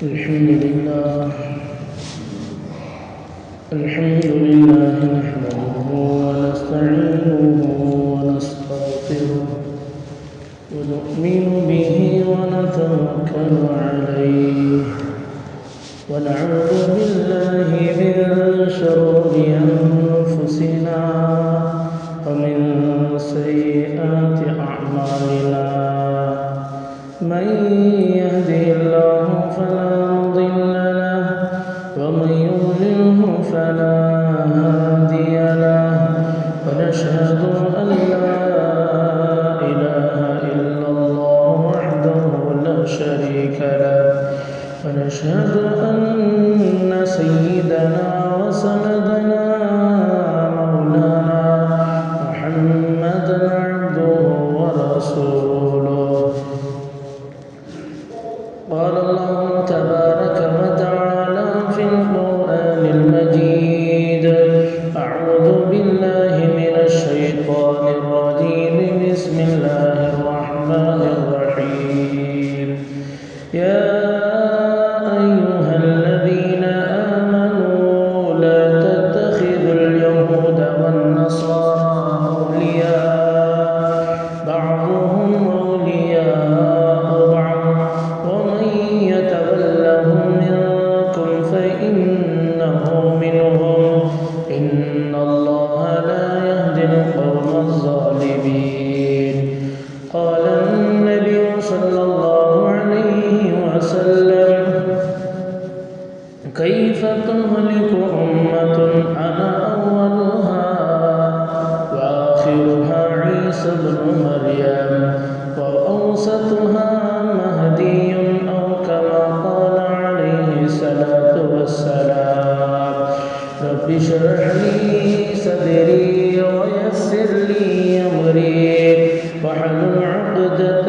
الحمد لله نحمده ونستعينه ونستغفره ونؤمن به ونتوكل عليه ونعوذ بالله من شرور أنفسنا ومن سيئات أعمالنا من يهده الله فلا مضل له ومن يضلله فلا هادي له ونشهد أن لا إله إلا الله وحده لا شريك له ونشهد أن سيدنا وسندنا مولانا محمدا عبده ورسوله قال الله تبارك وتعالى في القرآن المجيد أعوذ بالله من الشيطان الرجيم بسم الله الرحمن الرحيم يا أيها الذين آمنوا لا تتخذوا اليهود والنصارى أولياء بعضهم أولياء بعض ومن يتولهم منكم فإنه منهم إن الله لا يهدي القوم الظالمين قال النبي صلى الله عليه وسلم كيف تهلك أمة أنا أولها وآخرها عيسى بن مريم وأوسطها مهدي أو كما قال عليه الصلاة والسلام رب اشرح لي صدري ويسر لي أمري واحلل عقدة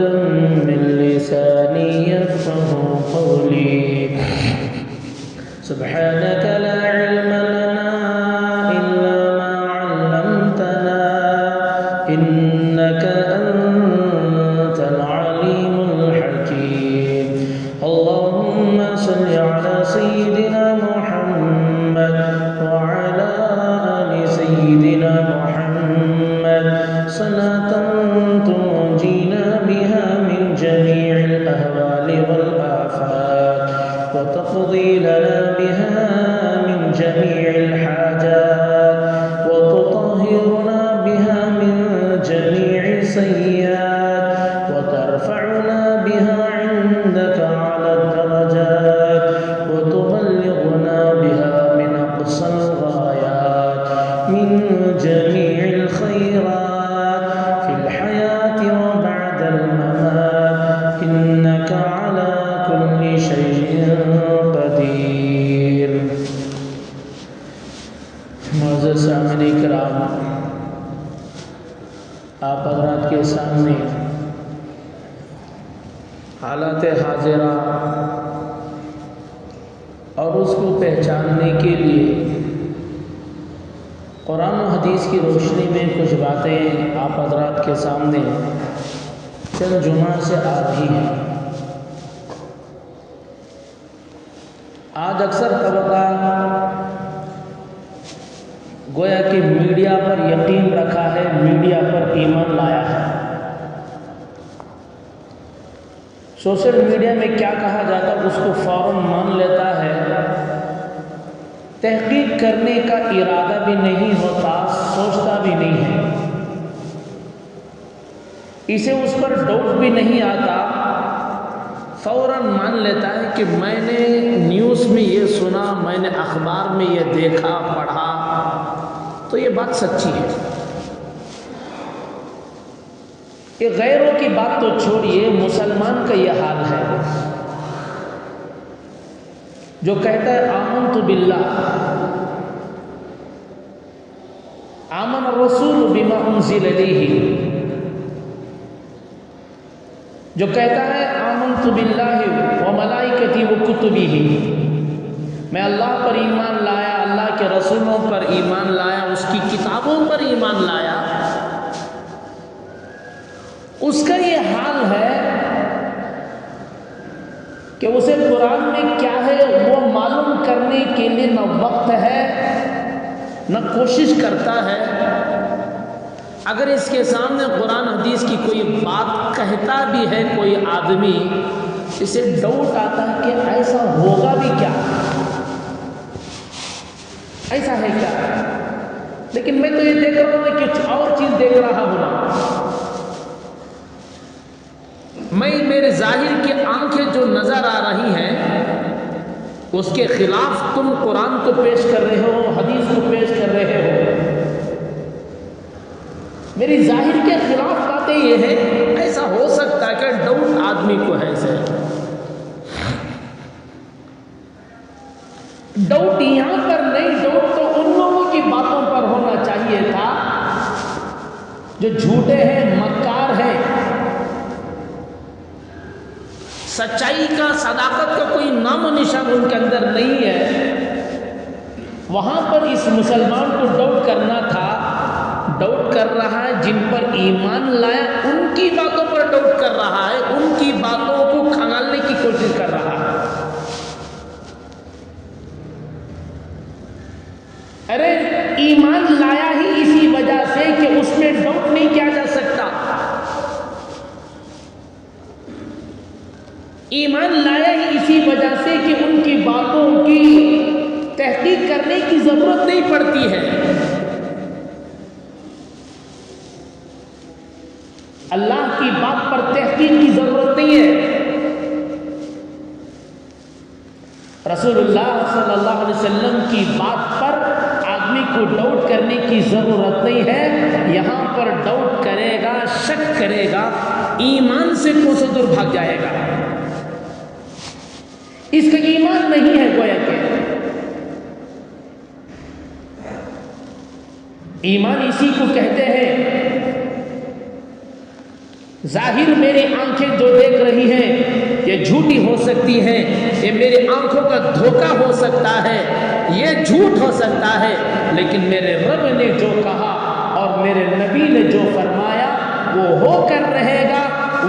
من لساني يفقه قولي سبحانك لا علم لنا إلا ما علمتنا إنك أنت العليم الحكيم اللهم صل على سيدنا محمد وعلى آل سيدنا محمد صلاة تنجينا بها من جميع الأهوال والآفات وتقضي لنا بها من جميع الحاجات وتطهرنا بها من جميع السيئات وترفعنا بها عندك على الدرجات وتبلغنا بها من أقصى الغايات من جميع الخيرات في الحياة وبعد الممات إنك على كل شيء قدير معزز سامعین کرام، آپ حضرات کے سامنے حالات حاضرہ اور اس کو پہچاننے کے لیے قرآن و حدیث کی روشنی میں کچھ باتیں آپ حضرات کے سامنے چند جمعہ سے آ رہی ہیں۔ آج اکثر طبقہ گویا کہ میڈیا پر یقین رکھا ہے، میڈیا پر ایمان لایا ہے۔ سوشل میڈیا میں کیا کہا جاتا ہے اس کو فوراً مان لیتا ہے، تحقیق کرنے کا ارادہ بھی نہیں ہوتا، سوچتا بھی نہیں ہے، اسے اس پر ڈاؤٹ بھی نہیں آتا، فوراً مان لیتا ہے کہ میں نے نیوز میں یہ سنا، میں نے اخبار میں یہ دیکھا پڑھا تو یہ بات سچی ہے۔ یہ غیروں کی بات تو چھوڑیے، مسلمان کا یہ حال ہے جو کہتا ہے آمنت باللہ، آمن الرسول بما انزل الیہ، جو کہتا ہے آمنت باللہ وملائکتہ وکتبہ، میں اللہ پر ایمان لایا، اللہ کے رسولوں پر ایمان لایا، اس کی کتابوں پر ایمان لایا، اس کا یہ حال ہے کہ اسے قرآن میں کیا ہے وہ معلوم کرنے کے لیے نہ وقت ہے نہ کوشش کرتا ہے. اگر اس کے سامنے قرآن حدیث کی کوئی بات کہتا بھی ہے کوئی آدمی، اسے ڈاؤٹ آتا ہے کہ ایسا ہوگا بھی کیا، ایسا ہے کیا. لیکن میں تو یہ دیکھ رہا ہوں کہ کچھ اور چیز دیکھ رہا ہوں نا. میں میرے ظاہر کی آنکھیں جو نظر آ رہی ہیں اس کے خلاف تم قرآن کو پیش کر رہے ہو، حدیث کو پیش کر رہے ہو. میری ظاہر کے خلاف باتیں یہ ہیں. ایسا ہو سکتا ہے کہ ڈاؤٹ آدمی کو ہے، ایسے ڈاؤٹ یہاں پر نہیں، ڈاؤٹ تو ان لوگوں کی باتوں پر ہونا چاہیے تھا جو جھوٹے ہیں، مکار ہیں، سچائی کا، صداقت کا کوئی نام و نشان ان کے اندر نہیں ہے. وہاں پر اس مسلمان کو ڈاؤٹ کرنا تھا. ڈاؤٹ کر رہا ہے جن پر ایمان لایا ان کی باتوں پر ڈاؤٹ کر رہا ہے، ان کی باتوں کو کھنگالنے کی کوشش کر رہا ہے. ارے ایمان لایا ہی اسی وجہ سے کہ اس میں ڈاؤٹ نہیں کیا جا سکتا. ایمان لایا ہی اسی وجہ سے کہ ان کی باتوں کی تحقیق کرنے کی ضرورت نہیں پڑتی ہے. اللہ کی بات پر تحقیق کی ضرورت نہیں ہے. رسول اللہ صلی اللہ علیہ وسلم کی بات پر آدمی کو ڈاؤٹ کرنے کی ضرورت نہیں ہے. یہاں پر ڈاؤٹ کرے گا، شک کرے گا، ایمان سے کوسوں دور بھاگ جائے گا. اس کا ایمان نہیں ہے. گویا کہ ایمان اسی کو کہتے ہیں. ظاہر میری آنکھیں جو دیکھ رہی ہیں یہ جھوٹی ہو سکتی ہیں، یہ میری آنکھوں کا دھوکہ ہو سکتا ہے، یہ جھوٹ ہو سکتا ہے، لیکن میرے رب نے جو کہا اور میرے نبی نے جو فرمایا وہ ہو کر رہے گا،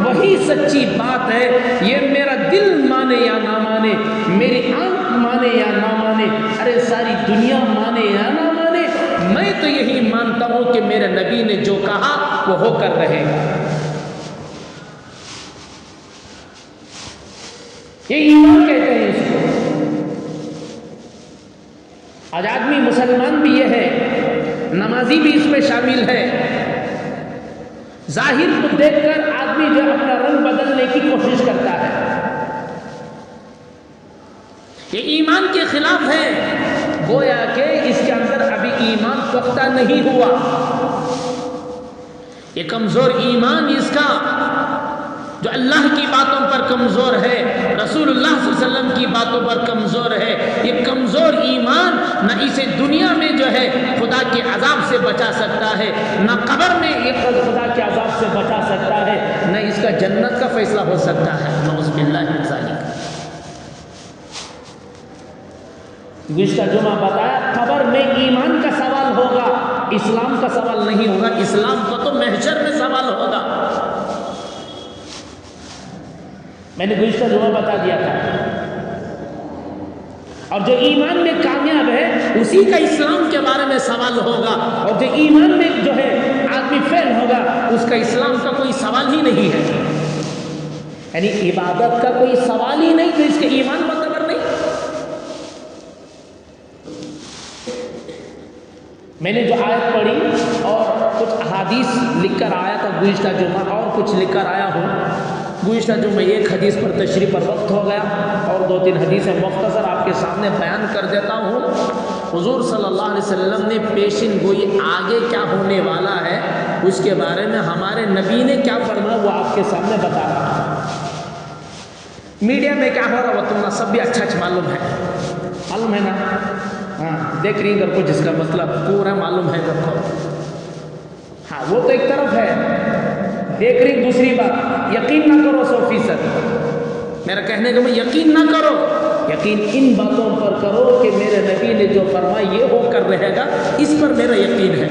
وہی سچی بات ہے. یہ میرا دل مانے یا نہ مانے، میری آنکھ مانے یا نہ مانے، ارے ساری دنیا مانے یا نہ مانے، میں تو یہی مانتا ہوں کہ میرے نبی نے جو کہا وہ ہو کر رہے گا. یہ ایمان کہتے ہیں اس کو. آج آدمی مسلمان بھی یہ ہے، نمازی بھی اس میں شامل ہے. ظاہر کو دیکھ کر آدمی جو اپنا رنگ بدلنے کی کوشش کرتا ہے. یہ ایمان کے خلاف ہے. گویا کہ اس کے اندر ابھی ایمان پختہ نہیں ہوا. یہ کمزور ایمان اس کا جو اللہ کی باتوں پر کمزور ہے، رسول اللہ صلی اللہ علیہ وسلم کی باتوں پر کمزور ہے. یہ کمزور ایمان نہ اسے دنیا میں جو ہے خدا کے عذاب سے بچا سکتا ہے، نہ قبر میں یہ خدا کے عذاب سے بچا سکتا ہے، نہ اس کا جنت کا فیصلہ ہو سکتا ہے. نعوذ باللہ من ذالک. گزشتہ جمعہ بتایا قبر میں ایمان کا سوال ہوگا، اسلام کا سوال نہیں ہوگا. اسلام کا تو محشر میں سوال ہوگا. میں نے گزشتہ جمعہ بتا دیا تھا. اور جو ایمان میں کامیاب ہے اسی کا اسلام کے بارے میں سوال ہوگا، اور جو ایمان میں جو ہے آدمی فیل ہوگا اس کا اسلام کا کوئی سوال ہی نہیں ہے. یعنی عبادت کا کوئی سوال ہی نہیں تو اس کے ایمان معتبر نہیں. میں نے جو آیت پڑھی اور کچھ احادیث لکھ کر آیا تھا گزشتہ جمعہ، اور کچھ لکھ کر آیا ہوں. گزشتہ جمعہ ایک حدیث پر تشریح پر وقت ہو گیا اور 2-3 حدیثیں مختصر آپ کے سامنے بیان کر دیتا ہوں. حضور صلی اللہ علیہ وسلم نے پیشن گوئی آگے کیا ہونے والا ہے اس کے بارے میں ہمارے نبی نے کیا فرمایا وہ آپ کے سامنے بتا رہا ہوں. میڈیا میں کیا ہو رہا وہ تمہیں سب بھی اچھا معلوم ہے نا. ہاں دیکھ رہی گھر کو جس کا مطلب پورا معلوم ہے گھر کو. ہاں وہ تو ایک طرف ہے، دیکھ رہی دوسری بات. یقین نہ کرو 100%. میرا کہنے کا میں یقین نہ کرو، یقین ان باتوں پر کرو کہ میرے نبی نے جو فرمایا یہ ہو کر رہے گا، اس پر میرا یقین ہے.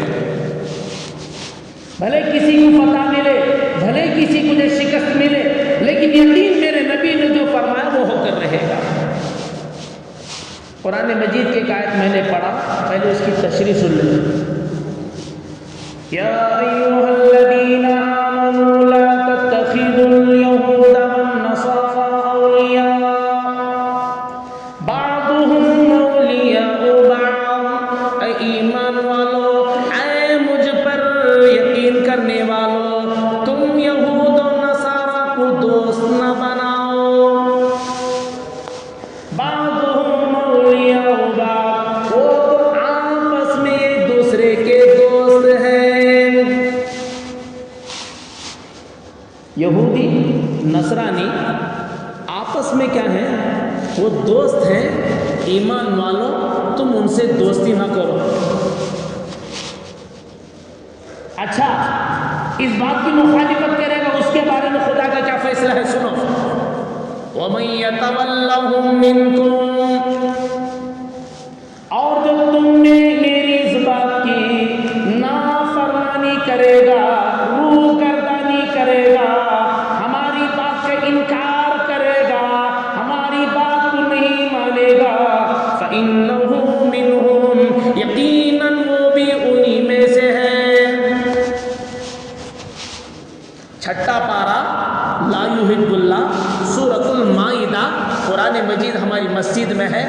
بھلے کسی کو پتہ ملے، بھلے کسی کو جو شکست ملے، لیکن یقین میرے نبی نے جو فرمایا وہ ہو کر قرآن مجید کی ایک آیت میں نے پڑھا، پہلے اس کی تشریح سن لیں. یا ایھا الذین آمنوا لا تتخذوا اليہود والنصارى اولیاء بعضهم اولیاء بعض. اے ایمان والو، اے مجھ پر یقین کرنے والو، تم یہود و نصارہ کو دوست نہ بناؤ. بعضهم اولیاء بعض، وہ تو آپس میں ایک دوسرے کے دوست ہیں. یہودی نصرانی آپس میں کیا ہیں؟ وہ دوست ہیں. ایمان والو، تم ان سے دوستی نہ کرو. اچھا، اس بات کی مخالفت کرے گا، اس کے بارے میں خدا کا کیا فیصلہ ہے؟ سنو. وَمَن يَتَوَلَّهُم مِّنكُمْ، اور جو تم نے میری اس بات کی نافرمانی کرے گا، روگردانی کرے گا، ہماری بات کا انکار کرے گا، ہماری بات کو نہیں مانے گا، فَإِنَّهُ مِنْهُمْ، یقیناً وہ بھی انہی میں سے ہے. چھٹا پارہ لا یحب اللہ، سورۃ المائدہ. قرآن مجید ہماری مسجد میں ہے،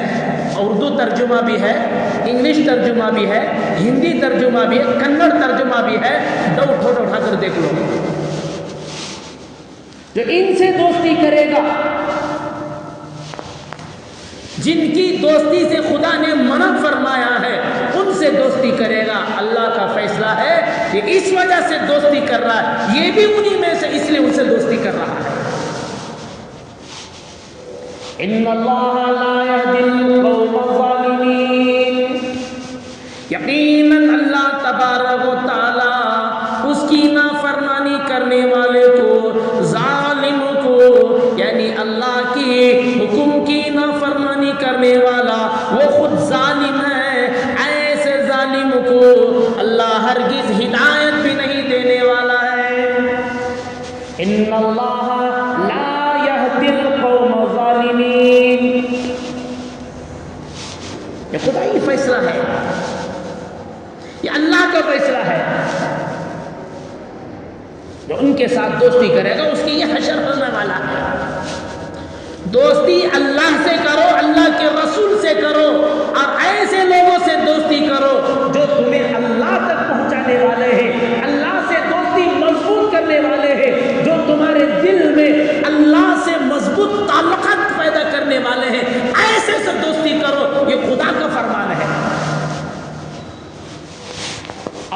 اردو ترجمہ بھی ہے، انگلش ترجمہ بھی ہے، ہندی ترجمہ بھی ہے، کنڑ ترجمہ بھی ہے. اٹھا کر دیکھ لو. جو ان سے دوستی کرے گا، جن کی دوستی سے خدا نے منع فرمایا ہے، ان سے دوستی کرے گا. اللہ کا فیصلہ ہے کہ اس وجہ سے دوستی کر رہا ہے، یہ بھی انہی میں سے، اس لیے ان سے دوستی کر رہا ہے. ان اللہ لا یہدی القوم الظالمین، یقیناً اللہ تبارک و تعالی اس کی نافرمانی کرنے والے کو، ظالم کو، یعنی اللہ کی حکم کی نافرمانی کرنے والا وہ خود ظالم ہے، ایسے ظالم کو اللہ ہرگز ہدایت بھی نہیں دینے والا ہے. ان اللہ لا یہدی القوم الظالمین. یہ خدائی فیصلہ ہے، یہ اللہ کا فیصلہ ہے. جو ان کے ساتھ دوستی کرے گا، اس کی یہ حشر ہونے والا ہے. دوستی اللہ سے کرو، اللہ کے رسول سے کرو، اور ایسے لوگوں سے دوستی کرو جو تمہیں اللہ تک پہنچانے والے ہیں، اللہ سے دوستی مضبوط کرنے والے ہیں، جو تمہارے دل میں اللہ سے مضبوط تعلقات پیدا کرنے والے ہیں. ایسے سے دوستی کرو، یہ خدا کا فرمان ہے.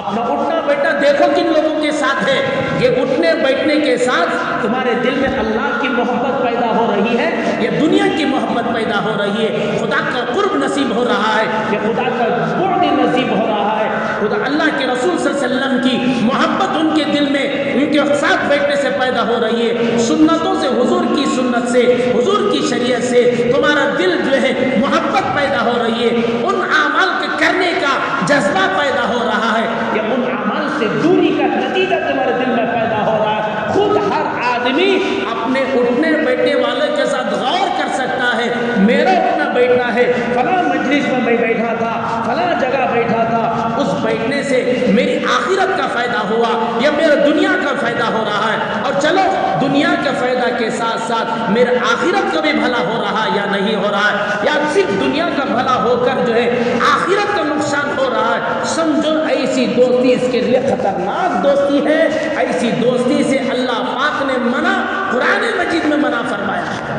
اپنا اٹھنا بیٹھنا دیکھو کن لوگوں کے ساتھ ہے. یہ اٹھنے بیٹھنے کے ساتھ تمہارے دل میں اللہ کی محبت پیدا ہو رہی ہے، یہ دنیا کی محبت پیدا ہو رہی ہے. خدا کا قرب نصیب ہو رہا ہے، یہ خدا کا بعد نصیب ہو رہا ہے. خدا اللہ کے رسول صلی اللہ علیہ وسلم کی محبت ان کے دل میں، ان کے ساتھ بیٹھنے سے پیدا ہو رہی ہے. سنتوں سے، حضور کی سنت سے، حضور کی شریعت سے تمہارا دل جو ہے محبت پیدا ہو رہی ہے. ان اعمال کے کرنے کا جذبہ پیدا ہو رہا ہے، یا ان اعمال سے دوری کا نتیجہ تمہارے دل میں پیدا ہو رہا ہے. خود ہر آدمی اپنے اٹھنے بیٹھنے والے کے ساتھ غور کر سکتا ہے. میرا اٹھنا بیٹھنا ہے، فلاں مجلس میں میں بیٹھا تھا، فلاں جگہ بیٹھا تھا، اس بیٹھنے سے میری آخرت کا فائدہ ہوا یا میرا دنیا کا فائدہ ہو رہا ہے. اور چلو دنیا کے فائدہ کے ساتھ ساتھ میرا آخرت کا بھی بھلا ہو رہا ہے یا نہیں ہو رہا ہے، یا صرف دنیا کا بھلا ہو کر جو ہے آخرت کا نقصان ہو رہا ہے. سمجھو ایسی دوستی اس کے لیے خطرناک دوستی ہے. ایسی دوستی سے اللہ پاک نے منع، قرآن مجید میں منع فرمایا ہے.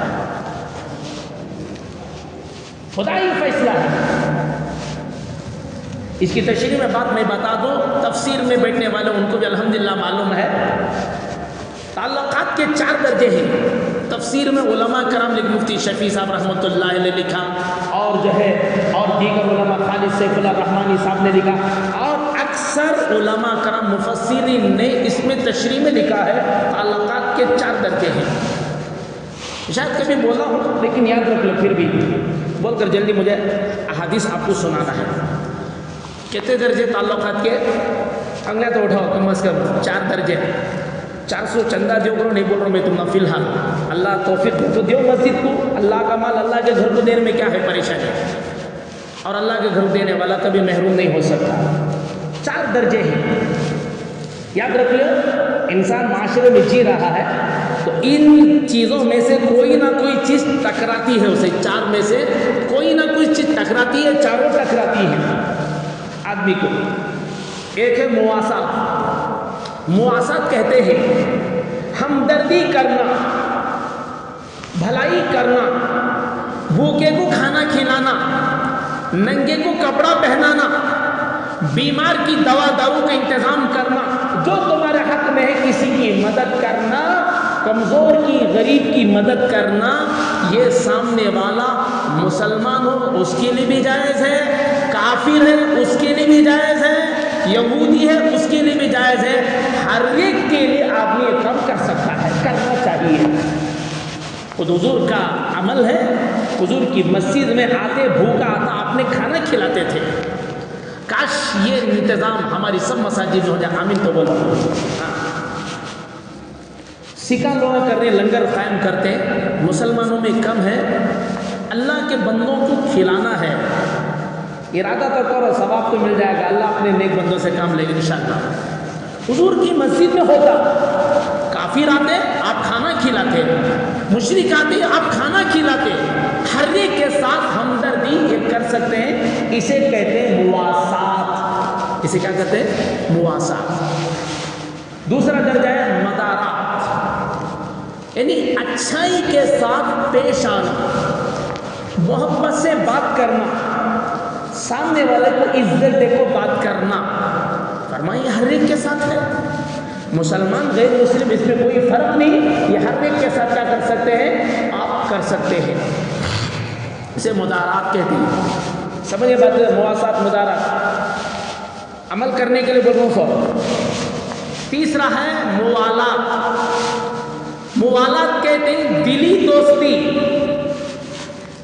خدائی فیصلہ ہے. اس کی تشریح میں بات میں بتا دوں، تفسیر میں بیٹھنے والے ان کو بھی الحمدللہ معلوم ہے. تعلقات کے 4 درجے ہیں. تفسیر میں علماء کرام لکھ، مفتی شفیع صاحب رحمۃ اللہ علیہ لکھا، اور جو ہے اور دیگر علماء خالد سیف اللہ رحمانی صاحب نے لکھا، اور اکثر علماء کرام مفسرین نے اس میں تشریح میں لکھا ہے تعلقات کے 4 درجے ہیں. شاید کبھی بولا ہوں لیکن یاد رکھ لو، پھر بھی بول کر جلدی مجھے احادیث آپ کو سنانا ہے. کتنے درجے تعلقات کے؟ انگلیاں تو اٹھاؤ، کم از کم 4 درجے. 400 چندہ دیو کرو، نہیں بول رہا ہوں میں تمہیں فی الحال. اللہ توفیق تو دیو مسجد کو، اللہ کا مال اللہ کے گھر کو دینے میں کیا ہے پریشانی. اور اللہ کے گھر دینے والا کبھی محروم نہیں ہو سکتا. 4 درجے ہیں. یاد رکھیے انسان معاشرے میں جی رہا ہے تو ان چیزوں میں سے کوئی نہ کوئی چیز ٹکراتی ہے اسے. 4 میں سے کوئی نہ کوئی چیز ٹکراتی ہے. چاروں ٹکراتی ہیں آدمی کو. ایک ہے مواسات. مواسات کہتے ہیں ہمدردی کرنا, بھلائی کرنا, بھوکے کو کھانا کھلانا, ننگے کو کپڑا پہنانا, بیمار کی دوا دارو کا انتظام کرنا, جو تمہارے حق میں ہے کسی کی مدد کرنا, کمزور کی غریب کی مدد کرنا. یہ سامنے والا مسلمان ہو اس کے لیے بھی جائز ہے, کافر ہے اس کے لیے بھی جائز ہے, یہودی ہے اس کے لیے بھی جائز ہے. ہر ایک کے لیے آدمی یہ کام کر سکتا ہے, کرنا چاہیے. خود حضور کا عمل ہے. حضور کی مسجد میں آتے بھوکا آتا آپ نے کھانا کھلاتے تھے. کاش یہ انتظام ہماری سب مساجد میں ہو جائے. آمین تو بولو. سکھا لوگ کر رہے لنگر قائم کرتے ہیں, مسلمانوں میں کم ہے. اللہ کے بندوں کو کھلانا ہے. ارادہ تو کرو, ثواب تو مل جائے گا. اللہ اپنے نیک بندوں سے کام لے گا انشاءاللہ. حضور کی مسجد میں ہوتا, کافر آتے آپ کھانا کھلاتے, مشرک آتے آپ کھانا کھلاتے. ہر ایک کے ساتھ ہمدردی یہ کر سکتے ہیں. اسے کہتے ہیں مواسات. اسے کیا کہتے ہیں؟ مواسات. دوسرا درجہ ہے مدارات, یعنی اچھائی کے ساتھ پیش آنا, محبت سے بات کرنا, سامنے والے کو عزت دے کو بات کرنا. فرمائیے ہر ایک کے ساتھ ہے. مسلمان غیر مسلم اس میں کوئی فرق نہیں. یہ ہر ایک کے ساتھ کیا کر سکتے ہیں؟ آپ کر سکتے ہیں. اسے مدارات کہتے ہیں. سمجھے بات ہے؟ مواسات, مدارات. عمل کرنے کے لیے بولوں سو. تیسرا ہے موالات. موالات کہتے ہیں دلی دوستی.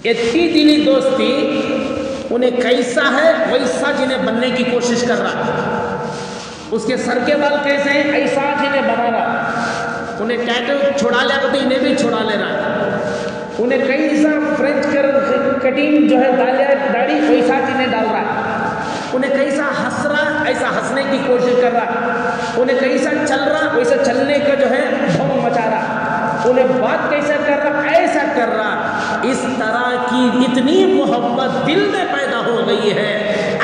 اتنی دلی دوستی انہیں کیسا ہے ویسا جنہیں بننے کی کوشش کر رہا ہے. اس کے سر کے بال کیسے ہیں ایسا جنہیں بنا رہا. انہیں ٹیٹو چھڑا لیا تو انہیں بھی چھڑا لے رہا ہے. انہیں کیسا فرینچ کٹنگ جو ہے داڑھی ویسا جنہیں ڈال رہا ہے. انہیں کیسا ہنس رہا ایسا ہنسنے کی کوشش کر رہا ہے. انہیں کیسا چل رہا ویسا چلنے کا جو ہے دھوم مچا رہا. انہیں بات کیسا کر رہا ایسا کر رہا. اس طرح کی اتنی محبت دل میں پیدا ہو گئی ہے.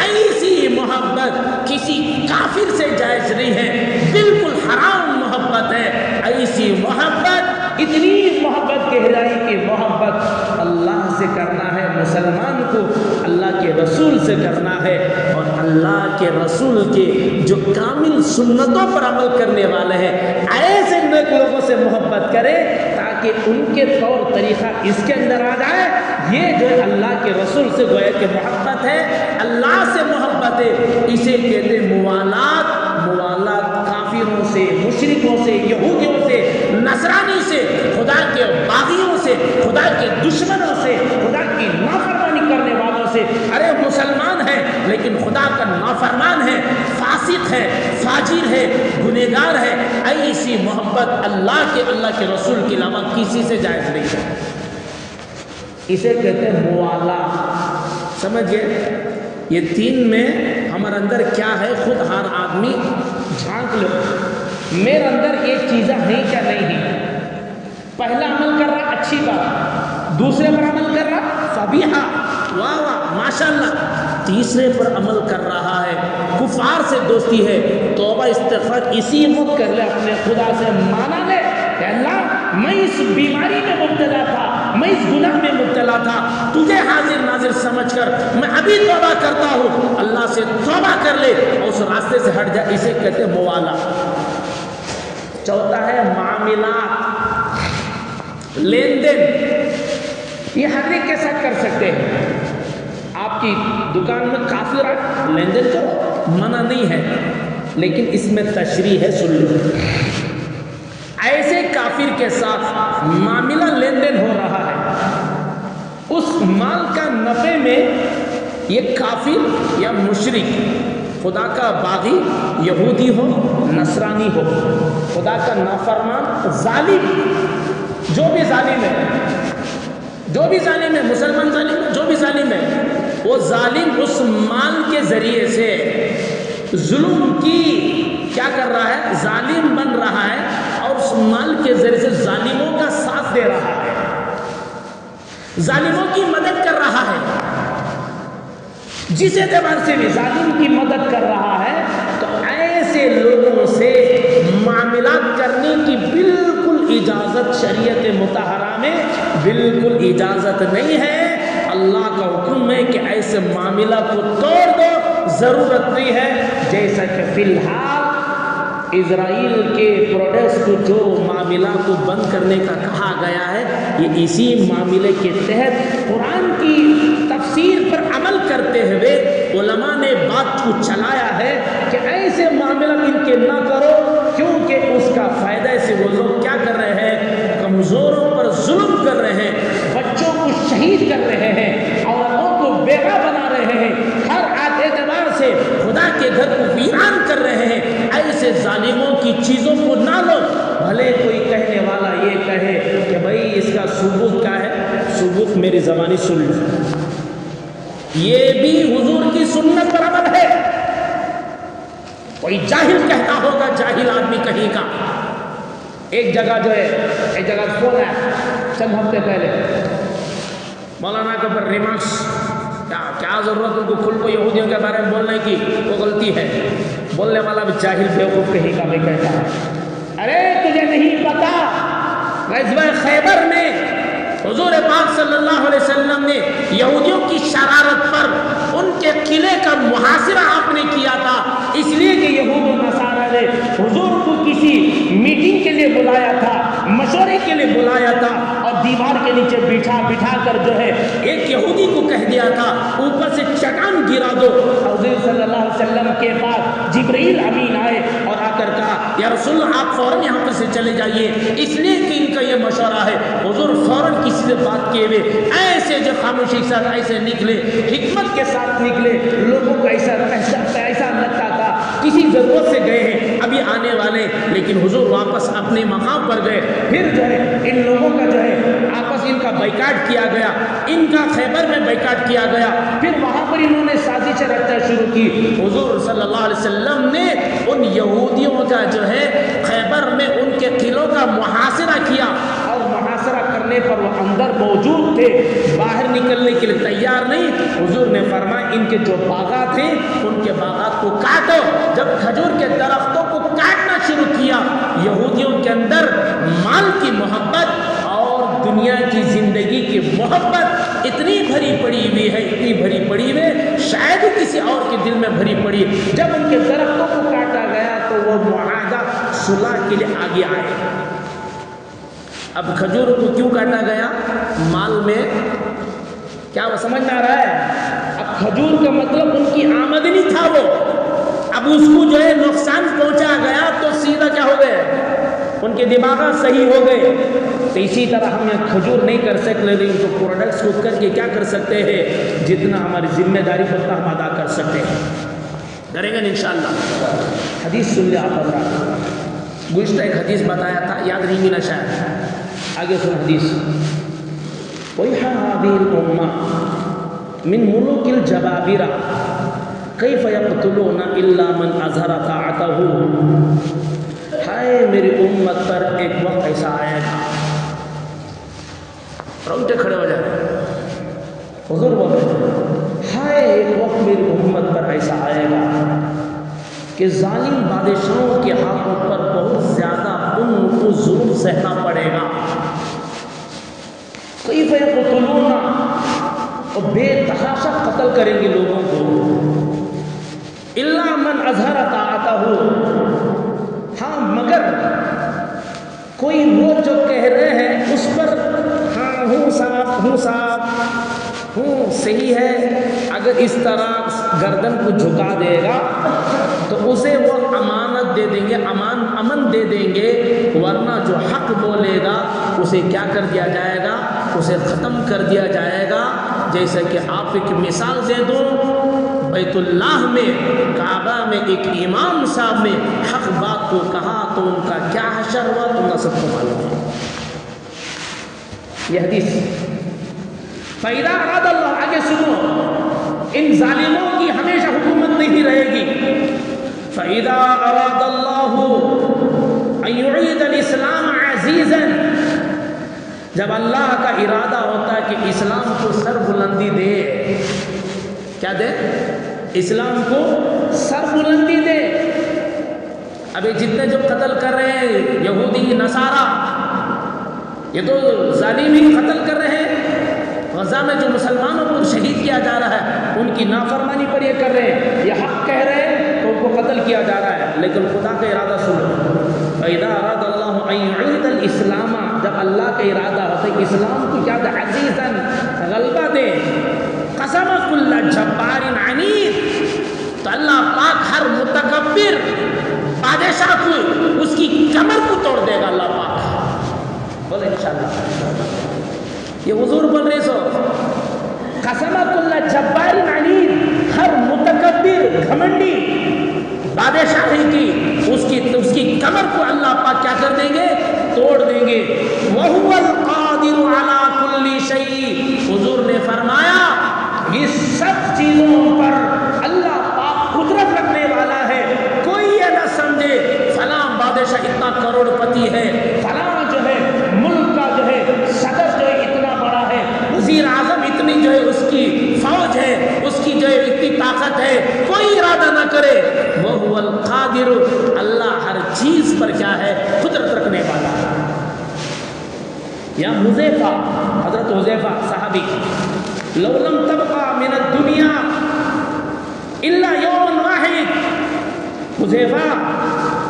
ایسی محبت کسی کافر سے جائز نہیں ہے, بالکل حرام محبت ہے. ایسی محبت, اتنی محبت گہرائی کی محبت اللہ سے کرنا ہے. مسلمان کو اللہ کے رسول سے کرنا ہے, اور اللہ کے رسول کے جو کامل سنتوں پر عمل کرنے والے ہیں ایسے نیک لوگوں سے محبت کرے تاکہ ان کے طور طریقہ اس کے اندر آ جائے. یہ جو اللہ کے رسول سے گویا کہ محبت ہے, اللہ سے محبت ہے. اسے کہتے موالات. موالات کافروں سے, مشرکوں سے, یہودیوں سے, نصرانی سے, خدا کے باغیوں سے, خدا کے دشمنوں سے, خدا کی نافرمانی کرنے والوں سے. ارے مسلمان ہے لیکن خدا کا نافرمان ہے, فاسق ہے, فاجر ہے, گنہگار ہے. ایسی محبت اللہ کے رسول کے علاوہ کسی سے جائز نہیں ہے. اسے کہتے ہیں موالات. سمجھ گئے؟ یہ 3 میں ہمارے اندر کیا ہے خود ہر آدمی جھانک لو. میرے اندر یہ چیزیں ہیں کیا نہیں ہیں. پہلا عمل کر رہا اچھی بات, دوسرے پر عمل کر رہا فبیحہ, واہ واہ ماشاءاللہ. تیسرے پر عمل کر رہا ہے کفار سے دوستی ہے. توبہ استغفار اسی وقت کر لے, اپنے خدا سے مانا لے کہ اللہ میں اس بیماری میں مبتلا تھا, میں اس گناہ میں مبتلا تھا, تجھے حاضر ناظر سمجھ کر میں ابھی توبہ کرتا ہوں. اللہ سے توبہ کر لے اور اس راستے سے ہٹ جائے. اسے کہتے ہیں موالا. چوتھا ہے معاملات, لین دین. یہ ہر ایک کے ساتھ کر سکتے ہیں. آپ کی دکان میں کافر آئے, لین دین کرو, منع نہیں ہے, لیکن اس میں تشریح ہے, سن لو. ایسے کافر کے ساتھ معاملہ لین دین ہو رہا ہے, اس مال کا نفع میں یہ کافر یا مشرک, خدا کا باغی یہودی ہو, نصرانی ہو, خدا کا نافرمان, ظالم, جو بھی ظالم ہے, جو بھی ظالم ہے, مسلمان ظالم ہے, جو بھی ظالم ہے, وہ ظالم اس مال کے ذریعے سے ظلم کی کیا کر رہا ہے، ظالم بن رہا ہے، اور اس مال کے ذریعے سے ظالموں کا ساتھ دے رہا ہے، ظالموں کی مدد کر رہا ہے۔ جس اعتبار سے بھی ظالم کی مدد کر رہا ہے، تو ایسے لوگوں سے معاملات کرنے کی بالکل اجازت شریعت مطہرہ میں بالکل اجازت نہیں ہے۔ اللہ کا حکم ہے کہ ایسے معاملہ کو توڑ دو، ضرورت نہیں ہے۔ جیسا کہ فی الحال اسرائیل کے پروڈکٹس کو جو معاملہ کو بند کرنے کا کہا گیا ہے، یہ اسی معاملے کے تحت قرآن کی تفسیر پر عمل کرتے ہوئے علماء نے بات کو چلایا ہے کہ ایسے معاملہ ان کے نہ کرو، کیونکہ اس کا فائدہ سے وہ لوگ کیا کر رہے ہیں، کمزوروں پر ظلم کر رہے ہیں، بچوں کو شہید کر رہے ہیں، عورتوں کو بیوہ بنا رہے ہیں، ہر اعتبار سے خدا کے گھر کو ویران کر رہے ہیں۔ ایسے ظالموں کی چیزوں کو نہ لو، بھلے کوئی کہنے والا یہ کہے کہ بھائی اس کا ثبوت کیا ہے، ثبوت میری زبانی سن لو، یہ بھی حضور کی سنت پر عمل ہے۔ کوئی جاہل کہتا ہوگا، جاہل آدمی کہیں کا، ایک جگہ جو ہے، ایک جگہ سنا ہے چند ہفتے پہلے، مولانا کے اوپر ریمارکس، کیا ضرورت ان کو کھل کو یہودیوں کے بارے میں بولنے کی، وہ غلطی ہے، بولنے والا بھی جاہل بیوقوف کہیں کا بھی کہتا ہے۔ ارے تجھے نہیں پتا، غزوہ خیبر میں حضور پاک صلی اللہ علیہ وسلم نے یہودیوں کی شرارت پر ان کے قلعے کا محاصرہ آپ نے کیا تھا، اس لیے کہ یہود و نصارہ نے حضور کو کسی میٹنگ کے لیے بلایا تھا، مشورے کے لیے بلایا تھا، اور دیوار کے نیچے بٹھا کر جو ہے ایک یہودی کو کہہ دیا تھا اوپر سے چٹان گرا دو۔ حضور صلی اللہ علیہ وسلم کے پاس جبرائیل امین آئے اور آ کر کہا یا رسول اللہ آپ فوراً یہاں پر سے چلے جائیے، اس لیے کہ ان کا یہ مشورہ ہے۔ حضور فوراً کسی سے بات کیے ہوئے ایسے جو خاموشی کے ساتھ ایسے نکلے، حکمت کے ساتھ نکلے، لوگوں کو ایسا لگتا تھا کسی ضرورت سے گئے ہیں، ابھی آنے والے، لیکن حضور واپس اپنے مقام پر گئے۔ پھر جو ہے ان لوگوں کا جو ہے آپس ان کا بائیکاٹ کیا گیا، ان کا خیبر میں بائیکاٹ کیا گیا، پھر وہاں پر انہوں نے سازشیں رچنا شروع کی۔ حضور صلی اللہ علیہ وسلم نے ان یہودیوں کا جو ہے خیبر میں ان کے قلعوں کا محاصرہ کیا، اور محاصرہ کرنے پر وہ اندر موجود تھے، باہر نکلنے کے لیے تیار نہیں۔ حضور نے فرمایا ان کے جو باغات ہیں ان کے باغات کو کاٹو۔ جب کھجور کے درختوں کو کاٹنا شروع کیا، یہودیوں کے اندر مال کی محبت اور دنیا کی زندگی کی محبت اتنی بھری پڑی ہوئی ہے، اتنی بھری پڑی ہوئی ہے، شاید کسی اور کے دل میں بھری پڑی۔ جب ان کے درختوں کو کاٹا گیا تو وہ معاہدہ صلح کے لیے آگے آئے۔ اب کھجور کو کیوں کاٹا گیا؟ مال میں کیا وہ سمجھ میں آ رہا ہے؟ اب کھجور کا مطلب ان کی آمدنی تھا، وہ اب اس کو جو ہے نقصان پہنچا گیا تو سیدھا کیا ہو گئے، ان کے دماغات صحیح ہو گئے۔ تو اسی طرح ہم یہاں کھجور نہیں کر سکتے، لیکن تو پروڈکٹس کو کر کے کیا کر سکتے ہیں، جتنا ہماری ذمہ داری کو اتنا ہم ادا کر سکتے ہیں، کریں گے انشاءاللہ۔ حدیث سن لے آپ حضرات، گزشتہ ایک حدیث بتایا تھا، یاد نہیں ملا شاید، آگے سن حدیث۔ وَيْحَ هَذِهِ الْأُمَّةِ مِنْ مُلُوكِ الْجَبَابِرَةِ كَيْفَ يَقْتُلُونَ إِلَّا مَنْ أَظْهَرَ طَاعَتَهُ۔ ہائے میری امت پر ایک وقت ایسا آئے گا، روٹے کھڑے ہو جائے، حضور بول رہے، ہائے ایک وقت میری امت پر ایسا آئے گا کہ ظالم بادشاہوں کے ہاتھوں پر بہت زیادہ ان کو ظلم سہنا پڑے گا۔ کیف یقتلون، اور بے تحاشا قتل کریں گے لوگوں کو، الا من اظہر طاعتہ، ہاں مگر کوئی وہ جو کہہ رہے ہیں اس پر ہاں ہوں صاحب ہوں صحیح ہے، اگر اس طرح گردن کو جھکا دے گا تو اسے وہ امانت دے دیں گے، امن دے دیں گے، ورنہ جو حق بولے گا اسے کیا کر دیا جائے گا، اسے ختم کر دیا جائے گا۔ جیسا کہ آپ ایک مثال دے دوں، بیت اللہ میں کعبہ میں ایک امام صاحب نے حق بات کو کہا تو ان کا کیا حشر ہوا تم نے سب کو معلوم ہے۔ یہ حدیث فَإِذَا أَرَادَ اللَّهُ، آگے سنو، ان ظالموں کی ہمیشہ حکومت نہیں رہے گی. فَإِذَا أَرَادَ اللَّهُ أَن يُعِيدَ الْإِسْلَامَ عَزِيزًا، جب اللہ کا ارادہ ہوتا ہے کہ اسلام کو سر بلندی دے، کیا دے؟ اسلام کو سر بلندی دے. ابھی جتنے جو قتل کر رہے ہیں یہودی نصارہ، یہ تو ظالم ہی قتل کر رہے ہیں. غزہ میں جو مسلمانوں کو شہید کیا جا رہا ہے ان کی نافرمانی پر یہ کر رہے ہیں، یہ حق کہہ رہے ہیں تو ان کو قتل کیا جا رہا ہے. لیکن خدا کا ارادہ سنو، فَإِذَا أَرَادَ اللَّهُ أَن يُعِيدَ الْإِسْلَامَ، جب اللہ کا ارادہ ہوتا ہے اسلام کو کیا دے؟ عزیزاً، غلبہ دے. قسم كُلَّ جَبَّارٍ عَنِيدٍ، تو اللہ پاک ہر متکبر بادشاہ کو اس کی کمر کو توڑ دے گا. اللہ پاک بولے انشاءاللہ. یہ حضور بول رہے سو قسم کل جبار عنید، ہر متکبر گھمنڈی بادشاہی کی اس کی کمر کو اللہ پاک کیا کر دیں گے؟ توڑ دیں گے. وَهُوَ الْقَادِرُ عَلَى كُلِّ شَيْءٍ، حضور نے فرمایا یہ سب چیزوں پر اللہ پاک قدرت رکھنے والا ہے. کوئی یہ نہ سمجھے فلاں بادشاہ اتنا کروڑ پتی ہے، فلاں جو ہے ملک کا جو ہے صدر جو ہے اتنا بڑا ہے، وزیر اعظم اتنی جو ہے اس کی فوج ہے، اس کی جو ہے اتنی طاقت ہے. کوئی ارادہ نہ کرے. وَهُوَ الْقَادِرُ، اللہ ہر چیز پر کیا ہے؟ قدرت رکھنے والا. یا حذیفہ، حضرت حذیفہ صحابی، لو لم تبقى من الدنیا الا یوم واحد، حذیفہ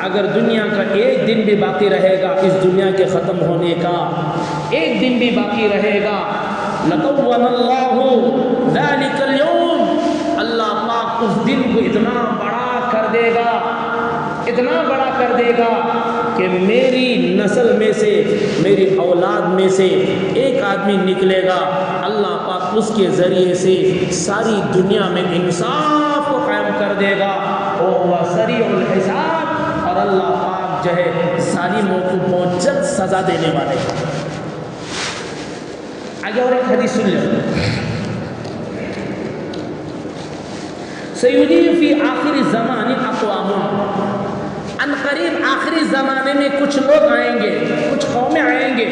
اگر دنیا کا ایک دن بھی باقی رہے گا، اس دنیا کے ختم ہونے کا ایک دن بھی باقی رہے گا، لَطَوَّنَ اللَّهُ ذَلِكَ الْيَوْمِ، اللہ پاک اس دن کو اتنا بڑا کر دے گا، اتنا بڑا کر دے گا کہ میری نسل میں سے، میری اولاد میں سے ایک آدمی نکلے گا، اللہ پاک اس کے ذریعے سے ساری دنیا میں انصاف کو قائم کر دے گا. وَهُوَ سَرِيعُ الْحِسَابِ، اور اللہ پاک جو ہے ظالموں کو بہت جلد سزا دینے والے. آگے اور ایک حدیث سن لیں. سَيُجِيءُ فِي آخِرِ الزَّمَانِ أَقْوَامٌ، ان قریب آخری زمانے میں کچھ لوگ آئیں گے، کچھ قومیں آئیں گے.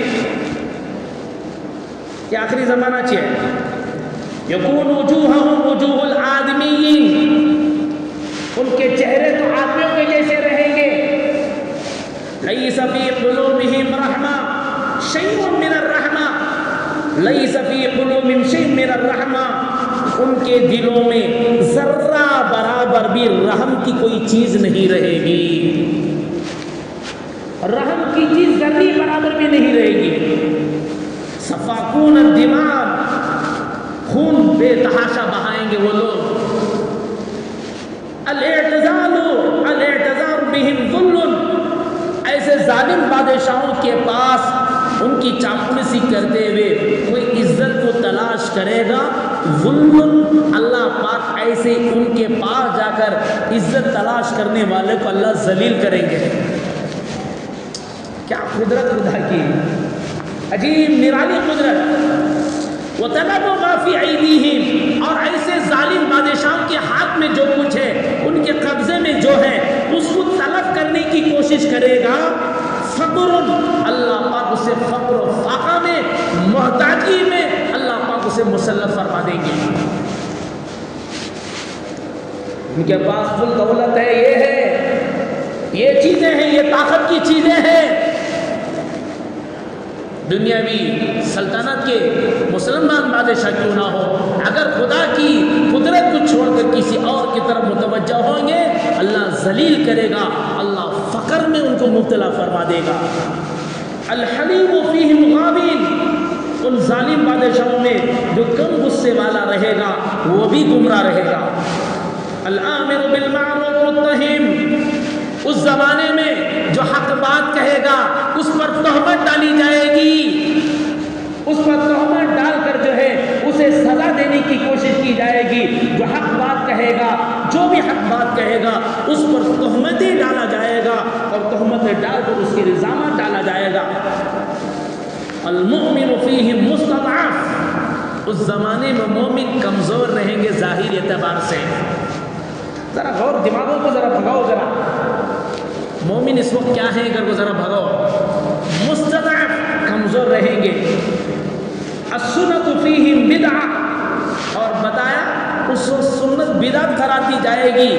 یہ آخری زمانہ چاہیے. یکون وجوہہم وجوہ الآدمیین، ان کے چہرے تو آدمیوں کے جیسے رہیں گے. لیس فی قلوبہم رحمہ شیء من الرحمہ، لیس فی قلوبہم شیء من الرحمہ، ان کے دلوں میں ذرہ برابر بھی رحم کی کوئی چیز نہیں رہے گی. رحم کی چیز ذرہ برابر بھی نہیں رہے گی. سفاکون الدماء، خون بے تحاشا بہائیں گے وہ لوگ. الاعتذار بہم ظلم، ایسے ظالم بادشاہوں کے پاس ان کی چاپلوسی کرتے ہوئے کوئی عزت کو تلاش کرے گا. ظلم، اللہ پاک ایسے ان کے پاس جا کر عزت تلاش کرنے والے کو اللہ ذلیل کریں گے. کیا قدرت خدا کی، عجیب نرالی قدرت. وَتَنَبُوا مَا فِي أَيْدِيهِمْ، اور ایسے ظالم بادشاہوں کے ہاتھ میں جو کچھ ہے، ان کے قبضے میں جو ہے، اس کو تلف کرنے کی کوشش کرے گا. فقر، اللہ پاک اسے فقر و فاقہ میں، محتاجی میں اللہ پاک اسے مسلط فرما دیں گے. ان کے پاس فل دولت ہے، یہ ہے، یہ چیزیں ہیں، یہ طاقت کی چیزیں ہیں. دنیاوی سلطنت کے مسلمان بادشاہ کیوں نہ ہو، اگر خدا کی قدرت کو چھوڑ کر کسی اور کی طرف متوجہ ہوں گے، اللہ ذلیل کرے گا، اللہ فقر میں ان کو مبتلا فرما دے گا. الحلیم فیہم غابین، ان ظالم بادشاہوں میں جو کم غصے والا رہے گا وہ بھی گمراہ رہے گا. الآمر بالمعروف متہم، اس زمانے میں جو حق بات کہے گا اس پر تہمت ڈالی جائے گی، اس پر تہمت ڈال کر جو ہے اسے سزا دینے کی کوشش کی جائے گی. جو حق بات کہے گا، جو بھی حق بات کہے گا اس پر تہمتیں ڈالا جائے گا، اور تہمتیں ڈال کر اس کی الزامات ڈالا جائے گا. المؤمن فیہم مستضعف، اس زمانے میں مومن کمزور رہیں گے ظاہر اعتبار سے. ذرا غور دماغوں کو ذرا بھگاؤ ذرا. مومن اس وقت کیا ہے اگر وہ ذرا بھگاؤ؟ مستضعف کمزور رہیں گے. السنت فیہم بدعہ، اور بتایا اس وقت سنت بدعت کراتی جائے گی.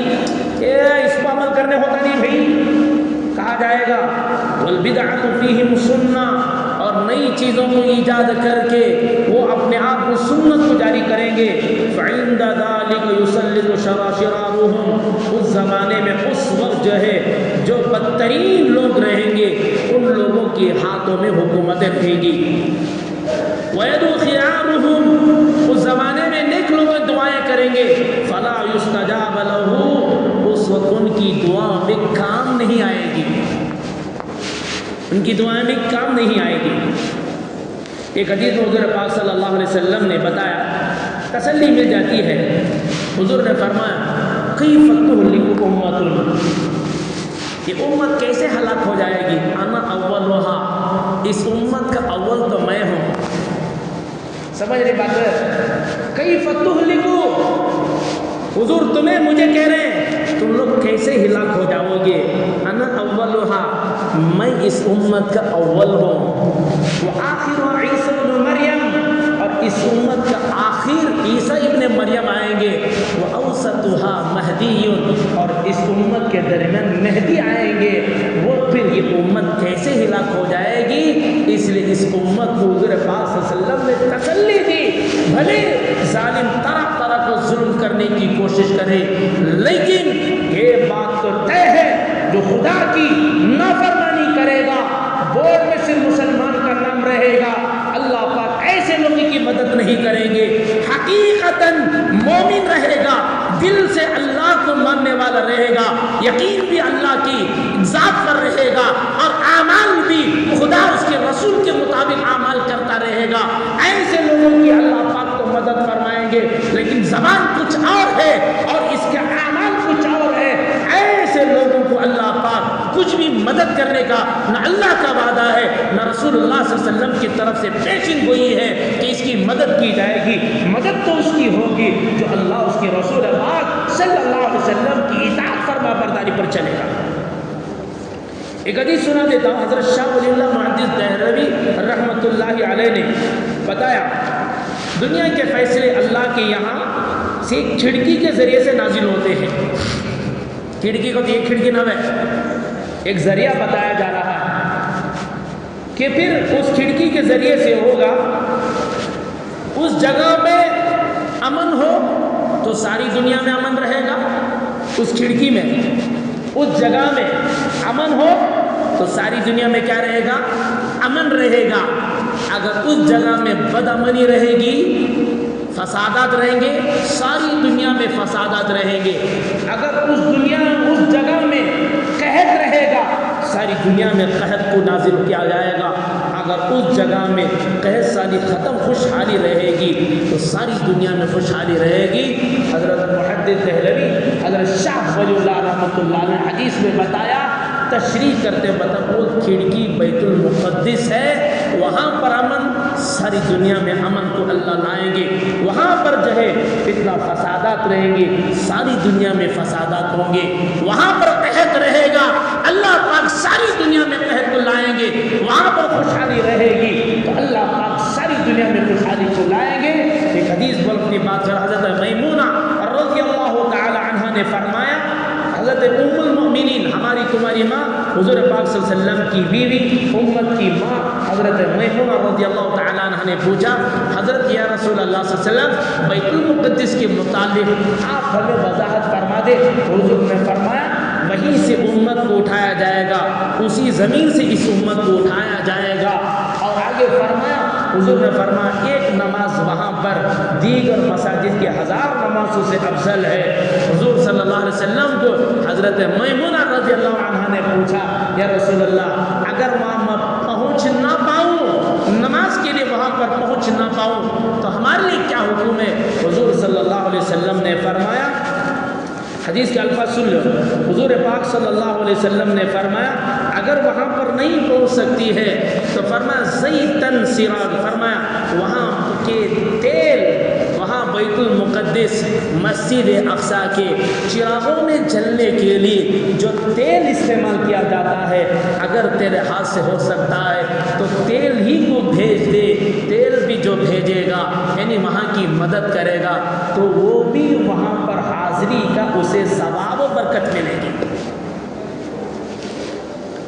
اس کو عمل کرنے ہوتا نہیں بھائی کہا جائے گا. والبدعۃ فیہم سنہ، اور نئی چیزوں کو ایجاد کر کے وہ اپنے آپ کو سنت کو جاری کریں گے. فعند ذلک یسلط شرارهم، اس زمانے میں اس وقت جو ہے جو بدترین لوگ رہیں گے ان لوگوں کے ہاتھوں میں حکومتیں رہیں گی. وَيَدْعُو خِيَارُهُمْ، اس زمانے میں نیک لوگ دعائیں کریں گے. فَلَا يُسْتَجَابَ لَهُ، اس وقت ان کی دعا میں کام نہیں آئے گی. ان کی دعائیں میں کام نہیں آئے گی. ایک حدیث میں حضور پاک صلی اللہ علیہ وسلم نے بتایا، تسلی مل جاتی ہے. حضور نے فرمایا کیف تہلک امۃ، یہ امت کیسے ہلاک ہو جائے گی؟ انا اولھا، اس امت کا اول تو میں ہوں. سمجھ رہے بات؟ کیف تہلک، حضور تمہیں مجھے کہہ رہے ہیں تم لوگ کیسے ہلاک ہو جاؤ گے؟ انا اولھا، میں اس امت کا اول ہوں. وآخر عیسی ابن مریم، اور اس امت کا آخر عیسیٰ ابن مریم آئیں گے. وأوسطها مہدی، اور اس امت کے درمیان مہدی آئیں گے. وہ پھر یہ امت کیسے ہلاک ہو جائے گی؟ اس لیے اس امت کو حضور پاک صلی اللہ علیہ وسلم نے تسلی دی. بھلے ظالم طرح طرح کو ظلم کرنے کی کوشش کرے، لیکن یہ بات تو طے ہے جو خدا کی نافرمانی کرے گا بورڈ میں صرف مسلمان کا نام رہے گا. اللہ پاک ایسے لوگوں کی مدد نہیں کریں گے. حقیقتاً مومن رہے گا، دل سے اللہ کو ماننے والا رہے گا، یقین بھی اللہ کی ذات پر رہے گا، اور اعمال بھی خدا اس کے رسول کے مطابق اعمال کرتا رہے گا. ایسے لوگوں کی اللہ پاک تو مدد فرمائیں گے. لیکن زبان کچھ اور ہے اور اس کے اعمال کچھ اور ہے. ایسے لوگوں کو اللہ پاک کچھ بھی مدد کرنے کا نہ اللہ کا وعدہ ہے نہ رسول اللہ صلی اللہ علیہ وسلم کی طرف سے پیشن گوئی ہے کہ اس کی مدد کی جائے گی. مدد تو اس کی ہوگی جو اللہ اس کے رسول پاک صلی اللہ علیہ وسلم کی اطاعت فرما برداری پر چلے گا. ایک حدیث سنا دیتا ہوں. حضرت شاہ ولی اللہ محدث دہلوی رحمۃ اللہ علیہ نے بتایا دنیا کے فیصلے اللہ کے یہاں سے ایک کھڑکی کے ذریعے سے نازل ہوتے ہیں. کھڑکی کو تو ایک کھڑکی نہ ہے، ایک ذریعہ بتایا جا رہا ہے کہ پھر اس کھڑکی کے ذریعے سے ہوگا. اس جگہ میں امن ہو تو ساری دنیا میں امن رہے گا. اس کھڑکی میں اس جگہ میں امن ہو تو ساری دنیا میں کیا رہے گا؟ امن رہے گا. اگر اس جگہ میں بد امنی رہے گی، فسادات رہیں گے، ساری دنیا میں فسادات رہیں گے. اگر اس جگہ میں قحط رہے گا، ساری دنیا میں قحط کو نازل کیا جائے گا. اگر اس جگہ میں قحط ساری ختم خوشحالی رہے گی تو ساری دنیا میں خوشحالی رہے گی. حضرت محدث دہلوی حضرت شاہ ولی اللہ رحمۃ اللہ نے حدیث میں بتایا، تشریح کرتے بتا وہ کھڑکی بیت المقدس ہے، وہاں پر امن، ساری دنیا میں امن کو اللہ لائیں گے. وہاں پر جو ہے اتنا فسادات رہیں گے، ساری دنیا میں فسادات ہوں گے. وہاں پر قحط رہے گا، اللہ پاک ساری دنیا میں قحط کو لائیں گے. وہاں پر خوشحالی رہے گی تو اللہ پاک ساری دنیا میں خوشحالی کو لائیں گے. ایک حدیث بل اپنی بات کر حضرت میمونہ رضی اللہ تعالی عنہا نے فرمایا، حضرت ام المؤمنین ہماری تمہاری ماں حضور پاک صلی اللہ علیہ وسلم کی بیوی امت کی ماں حضرت میمونہ رضی اللہ تعالی عنہ نے پوچھا، حضرت یا رسول اللہ صلی اللہ علیہ وسلم بیت المقدس کے متعلق آپ ہمیں وضاحت فرما دے. حضور نے فرمایا وہیں سے امت کو اٹھایا جائے گا، اسی زمین سے اس امت کو اٹھایا جائے گا. اور آگے فرمایا، حضور نے فرمایا ایک نماز وہاں پر دیگر مساجد کے 1000 نمازوں سے افضل ہے. حضور صلی اللہ علیہ وسلم کو حضرت میمونہ رضی اللہ عنہ نے پوچھا، یا رسول اللہ اگر وہاں میں پہنچ نہ پاؤں، نماز کے لیے وہاں پر پہنچ نہ پاؤں تو ہمارے لیے کیا حکم ہے؟ حضور صلی اللہ علیہ وسلم نے فرمایا، حدیث کے الفاظ سن لو، حضور پاک صلی اللہ علیہ وسلم نے فرمایا اگر وہاں پر نہیں پہنچ سکتی ہے تو فرمایا زیتن سراج، فرمایا وہاں کے تیل اس مسجد اقصی کے چراغوں میں جلنے کے لیے جو تیل استعمال کیا جاتا ہے، اگر تیرے ہاتھ سے ہو سکتا ہے تو تیل ہی کو بھیج دے، تیل بھی جو بھیجے گا یعنی وہاں کی مدد کرے گا تو وہ بھی وہاں پر حاضری کا اسے ثواب و برکت ملے گی۔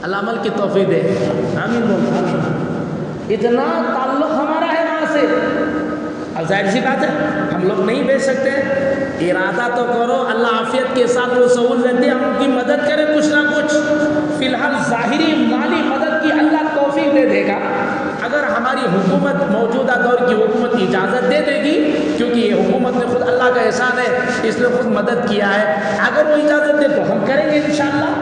اللہ عمل کی توفیق دے، آمین بول آمین۔ اتنا تعلق ہمارا ہے وہاں سے، اب ظاہر سی بات ہے ہم لوگ نہیں بھیج سکتے، ارادہ تو کرو، اللہ عافیت کے ساتھ وہ سہولت دے، ہم ان کی مدد کریں کچھ نہ کچھ۔ فی الحال ظاہری مالی مدد کی اللہ توفیق دے دے گا، اگر ہماری حکومت موجودہ دور کی حکومت اجازت دے دے گی، کیونکہ یہ حکومت نے خود اللہ کا احسان ہے اس نے خود مدد کیا ہے، اگر وہ اجازت دے تو ہم کریں گے انشاءاللہ۔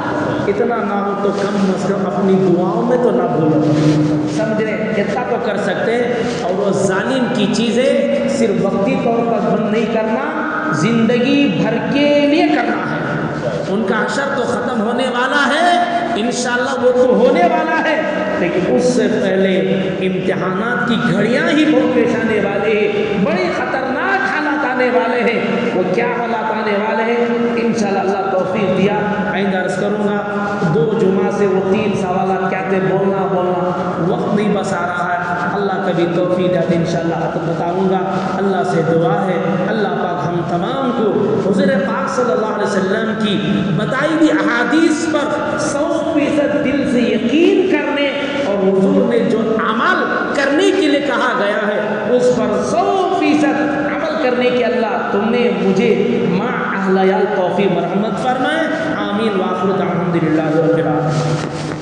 اتنا نہ ہو تو کم از کم اپنی دعاؤں میں تو نہ بھولو، سمجھ رہے اتنا تو کر سکتے ہیں۔ اور وہ ظالم کی چیزیں صرف وقتی طور پر بند نہیں کرنا، زندگی بھر کے لیے کرنا ہے۔ ان کا حشر تو ختم ہونے والا ہے انشاءاللہ، وہ تو ہونے والا ہے، لیکن اس سے پہلے امتحانات کی گھڑیاں ہی بہت پیش آنے والے ہیں، بڑے خطرناک حالات آنے والے ہیں۔ وہ کیا حالات آنے والے ہیں انشاءاللہ اللہ توفیق دیا آئندہ عرض کروں گا۔ 2 جمعہ سے وہ 3 سوالات کیا تھے، بولنا وقت نہیں بس آ رہا ہے، اللہ کبھی توفیق دے انشاءاللہ بتاؤں گا۔ اللہ سے دعا ہے اللہ پاک ہم تمام کو حضور پاک صلی اللہ علیہ وسلم کی بتائی ہوئی احادیث پر 100% دل سے یقین کرنے اور حضور نے جو عمل کرنے کے لیے کہا گیا ہے اس پر 100% عمل کرنے کے اللہ تم نے مجھے مع اہل توفیق مرحمت فرمائے، آمین۔ وآخر دعوانا الحمدللہ رب العالمین۔